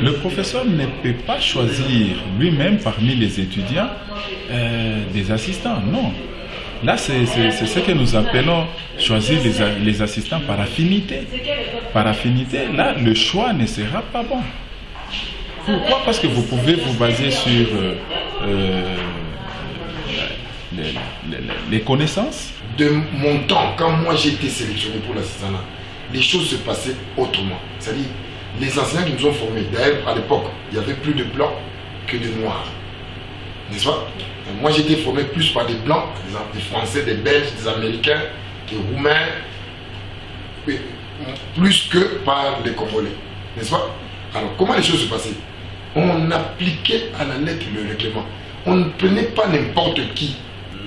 Le professeur ne peut pas choisir lui-même parmi les étudiants des assistants, non. Là, c'est ce que nous appelons choisir les assistants par affinité. Par affinité, là, le choix ne sera pas bon. Pourquoi? Parce que vous pouvez vous baser sur les connaissances. De mon temps, quand moi j'ai été sélectionné pour l'assistanat, les choses se passaient autrement. C'est-à-dire, les enseignants qui nous ont formés, d'ailleurs à l'époque, il y avait plus de blancs que de noirs. N'est-ce pas? Moi j'ai été formé plus par des blancs, des Français, des Belges, des Américains, des Roumains, plus que par des Congolais. N'est-ce pas? Alors comment les choses se passaient? On appliquait à la lettre le règlement. On ne prenait pas n'importe qui.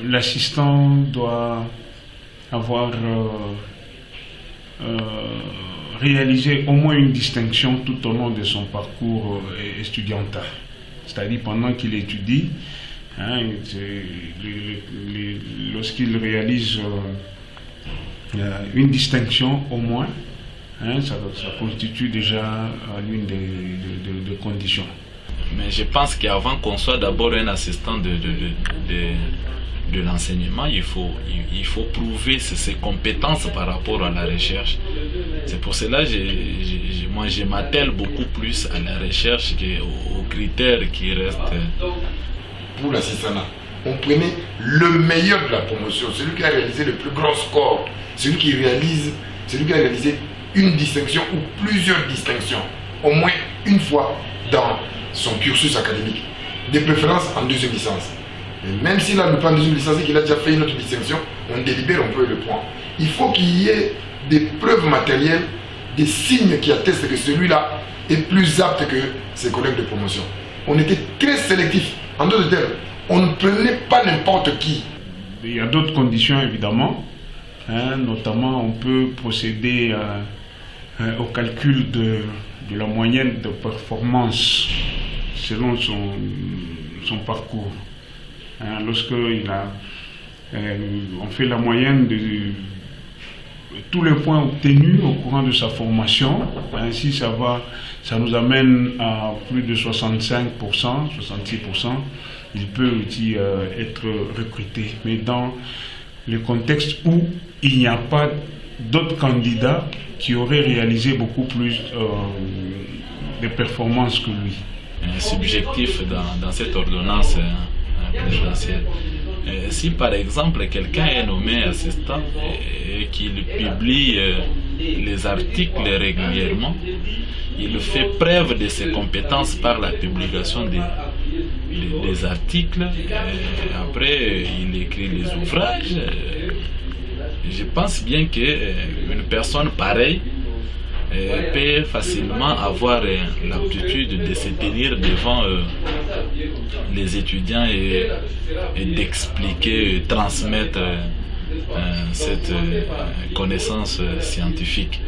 L'assistant doit avoir réalisé au moins une distinction tout au long de son parcours estudiantin. C'est-à-dire pendant qu'il étudie, hein, lorsqu'il réalise une distinction au moins, hein, ça constitue déjà l'une des conditions. Mais je pense qu'avant qu'on soit d'abord un assistant de l'enseignement, il faut prouver ses compétences par rapport à la recherche. C'est pour cela que moi je m'attelle beaucoup plus à la recherche qu'aux critères qui restent. Pour l'assistanat, on prenait le meilleur de la promotion, celui qui a réalisé le plus grand score, celui qui a réalisé une distinction ou plusieurs distinctions, au moins une fois dans son cursus académique, de préférence en deuxième licence. Et même s'il a pas en deuxième licence et qu'il a déjà fait une autre distinction, on délibère, on peut le prendre. Il faut qu'il y ait des preuves matérielles, des signes qui attestent que celui-là est plus apte que ses collègues de promotion. On était très sélectif. En d'autres termes, on ne prenait pas n'importe qui. Il y a d'autres conditions évidemment. Hein, notamment, on peut procéder au calcul de la moyenne de performance selon son parcours. Hein, on fait la moyenne de tous les points obtenus au courant de sa formation, ainsi ça nous amène à plus de 65%, 66%, il peut aussi être recruté. Mais dans le contexte où il n'y a pas d'autres candidats qui auraient réalisé beaucoup plus de performances que lui. Subjectif dans cette ordonnance présidentielle. Si par exemple quelqu'un est nommé assistant et qu'il publie les articles régulièrement, il fait preuve de ses compétences par la publication des articles, et après il écrit les ouvrages. Je pense bien qu'une personne pareille peut facilement avoir l'aptitude de se tenir devant les étudiants et d'expliquer, transmettre cette connaissance scientifique.